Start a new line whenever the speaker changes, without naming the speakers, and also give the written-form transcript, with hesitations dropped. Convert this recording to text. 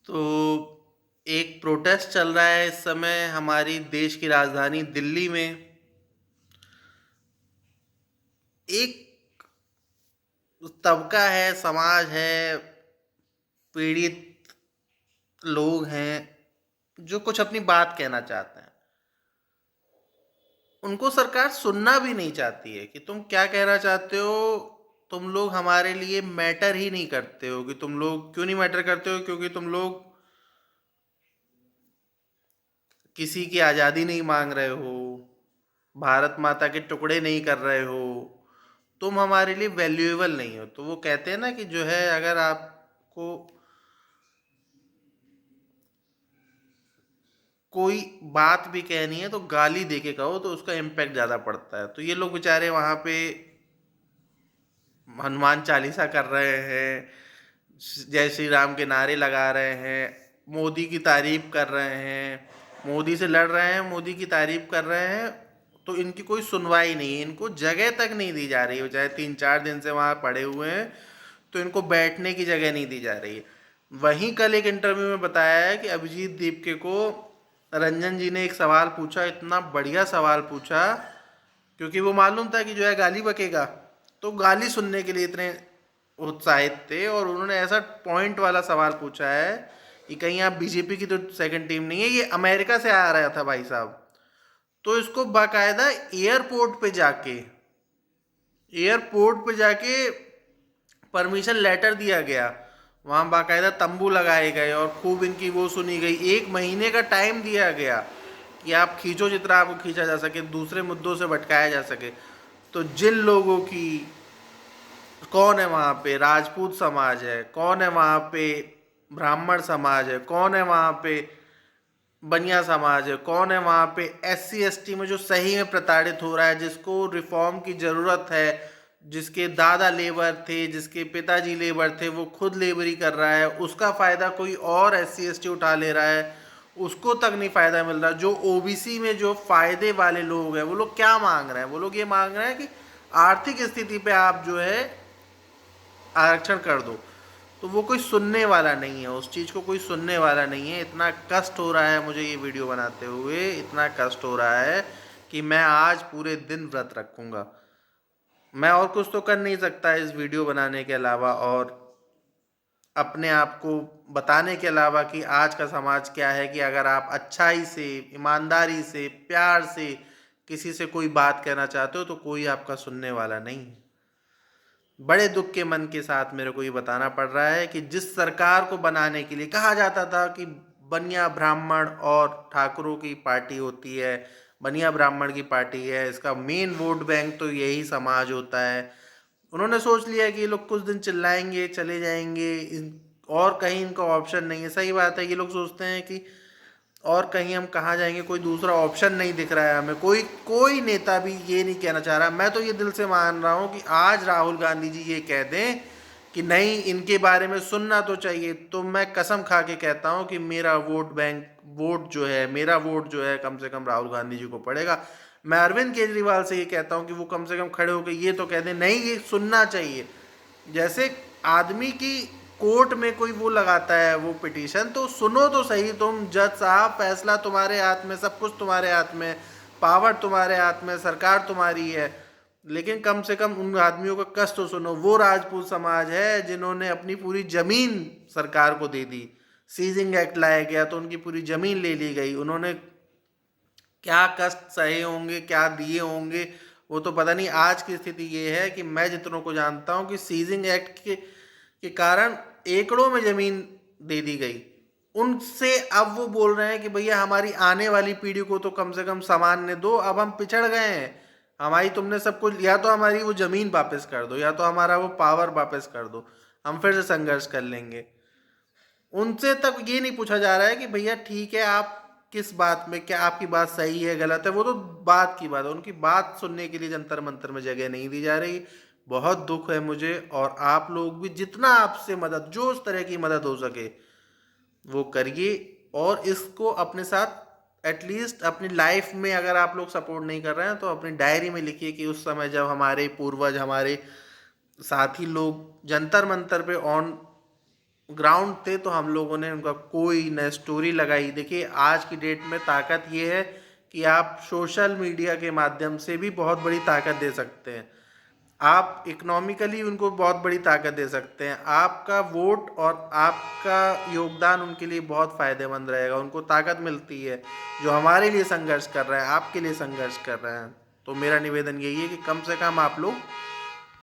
तो एक प्रोटेस्ट चल रहा है इस समय हमारी देश की राजधानी दिल्ली में। एक तबका है, समाज है, पीड़ित लोग हैं जो कुछ अपनी बात कहना चाहते हैं। उनको सरकार सुनना भी नहीं चाहती है कि तुम क्या कहना चाहते हो। तुम लोग हमारे लिए मैटर ही नहीं करते हो। कि तुम लोग क्यों नहीं मैटर करते हो? क्योंकि तुम लोग किसी की आज़ादी नहीं मांग रहे हो, भारत माता के टुकड़े नहीं कर रहे हो, तुम हमारे लिए वैल्यूएबल नहीं हो। तो वो कहते हैं ना कि जो है, अगर आपको कोई बात भी कहनी है तो गाली दे के कहो, तो उसका इम्पैक्ट ज़्यादा पड़ता है। तो ये लोग बेचारे वहाँ पे हनुमान चालीसा कर रहे हैं, जय श्री राम के नारे लगा रहे हैं, मोदी की तारीफ कर रहे हैं, मोदी से लड़ रहे हैं, मोदी की तारीफ कर रहे हैं। तो इनकी कोई सुनवाई नहीं है, इनको जगह तक नहीं दी जा रही है। चाहे 3-4 दिन से वहाँ पड़े हुए हैं, तो इनको बैठने की जगह नहीं दी जा रही है। वहीं कल एक इंटरव्यू में बताया है कि अभिजीत दीपके को रंजन जी ने एक सवाल पूछा, इतना बढ़िया सवाल पूछा, क्योंकि वो मालूम था कि जो है गाली बकेगा, तो गाली सुनने के लिए इतने उत्साहित थे। और उन्होंने ऐसा पॉइंट वाला सवाल पूछा है कि कहीं आप बीजेपी की तो सेकंड टीम नहीं है, ये अमेरिका से आ रहा था भाई साहब। तो इसको बाकायदा एयरपोर्ट पे जाके परमिशन लेटर दिया गया। वहाँ बाकायदा तंबू लगाए गए और खूब इनकी वो सुनी गई। 1 महीने का टाइम दिया गया कि आप खींचो जितना आपको खींचा जा सके, दूसरे मुद्दों से भटकाया जा सके। तो जिन लोगों की, कौन है वहाँ पे राजपूत समाज है, कौन है वहाँ पे ब्राह्मण समाज है, कौन है वहाँ पे बनिया समाज है, कौन है वहाँ पे SC ST में जो सही में प्रताड़ित हो रहा है, जिसको रिफॉर्म की ज़रूरत है, जिसके दादा लेबर थे, जिसके पिताजी लेबर थे, वो खुद लेबरी कर रहा है, उसका फ़ायदा कोई और SC ST उठा ले रहा है, उसको तक नहीं फ़ायदा मिल रहा। जो OBC में जो फ़ायदे वाले लोग हैं, वो लोग क्या मांग रहे हैं? वो लोग ये मांग रहे हैं कि आर्थिक स्थिति पे आप जो है आरक्षण कर दो। तो वो कोई सुनने वाला नहीं है, उस चीज़ को कोई सुनने वाला नहीं है। इतना कष्ट हो रहा है मुझे ये वीडियो बनाते हुए, इतना कष्ट हो रहा है कि मैं आज पूरे दिन व्रत रखूँगा। मैं और कुछ तो कर नहीं सकता इस वीडियो बनाने के अलावा, और अपने आप को बताने के अलावा कि आज का समाज क्या है। कि अगर आप अच्छाई से, ईमानदारी से, प्यार से किसी से कोई बात कहना चाहते हो, तो कोई आपका सुनने वाला नहीं है। बड़े दुख के मन के साथ मेरे को ये बताना पड़ रहा है कि जिस सरकार को बनाने के लिए कहा जाता था कि बनिया ब्राह्मण और ठाकुरों की पार्टी होती है, बनिया ब्राह्मण की पार्टी है, इसका मेन वोट बैंक तो यही समाज होता है, उन्होंने सोच लिया कि ये लोग कुछ दिन चिल्लाएंगे चले जाएंगे, और कहीं इनका ऑप्शन नहीं है। सही बात है, ये लोग सोचते हैं कि और कहीं हम कहाँ जाएंगे, कोई दूसरा ऑप्शन नहीं दिख रहा है हमें। कोई कोई नेता भी ये नहीं कहना चाह रहा। मैं तो ये दिल से मान रहा हूँ कि आज राहुल गांधी जी ये कह दें कि नहीं, इनके बारे में सुनना तो चाहिए, तो मैं कसम खा के कहता हूँ कि मेरा वोट बैंक, वोट जो है, मेरा वोट जो है, कम से कम राहुल गांधी जी को पड़ेगा। मैं अरविंद केजरीवाल से ये कहता हूँ कि वो कम से कम खड़े होकर ये तो कह दें, नहीं ये सुनना चाहिए। जैसे आदमी की कोर्ट में कोई वो लगाता है वो पिटीशन, तो सुनो तो सही तुम, जज साहब, फैसला तुम्हारे हाथ में, सब कुछ तुम्हारे हाथ में, पावर तुम्हारे हाथ में, सरकार तुम्हारी है। लेकिन कम से कम उन आदमियों का कष्ट तो सुनो। वो राजपूत समाज है जिन्होंने अपनी पूरी जमीन सरकार को दे दी, सीजिंग एक्ट लाया गया तो उनकी पूरी जमीन ले ली गई। उन्होंने क्या कष्ट सहे होंगे, क्या दिए होंगे, वो तो पता नहीं। आज की स्थिति ये है कि मैं जितनों को जानता हूँ कि सीजिंग एक्ट के कारण एकड़ों में जमीन दे दी गई उनसे। अब वो बोल रहे हैं कि भैया हमारी आने वाली पीढ़ी को तो कम से कम सामान्य दो, अब हम पिछड़ गए हैं, हमारी तुमने सब कुछ, या तो हमारी वो जमीन वापस कर दो, या तो हमारा वो पावर वापस कर दो, हम फिर से संघर्ष कर लेंगे। उनसे तक ये नहीं पूछा जा रहा है कि भैया ठीक है, आप किस बात में, क्या आपकी बात सही है गलत है, वो तो बात की बात है। उनकी बात सुनने के लिए जंतर मंतर में जगह नहीं दी जा रही। बहुत दुख है मुझे। और आप लोग भी जितना आपसे मदद, जो उस तरह की मदद हो सके वो करिए। और इसको अपने साथ एटलीस्ट अपनी लाइफ में, अगर आप लोग सपोर्ट नहीं कर रहे हैं तो अपनी डायरी में लिखिए कि उस समय जब हमारे पूर्वज, हमारे साथी लोग जंतर मंतर पे ऑन ग्राउंड थे तो हम लोगों ने उनका कोई न स्टोरी लगाई। देखिए आज की डेट में ताकत ये है कि आप सोशल मीडिया के माध्यम से भी बहुत बड़ी ताकत दे सकते हैं। आप इकोनॉमिकली उनको बहुत बड़ी ताकत दे सकते हैं। आपका वोट और आपका योगदान उनके लिए बहुत फ़ायदेमंद रहेगा, उनको ताकत मिलती है जो हमारे लिए संघर्ष कर रहे हैं, आपके लिए संघर्ष कर रहे हैं। तो मेरा निवेदन यही है कि कम से कम आप लोग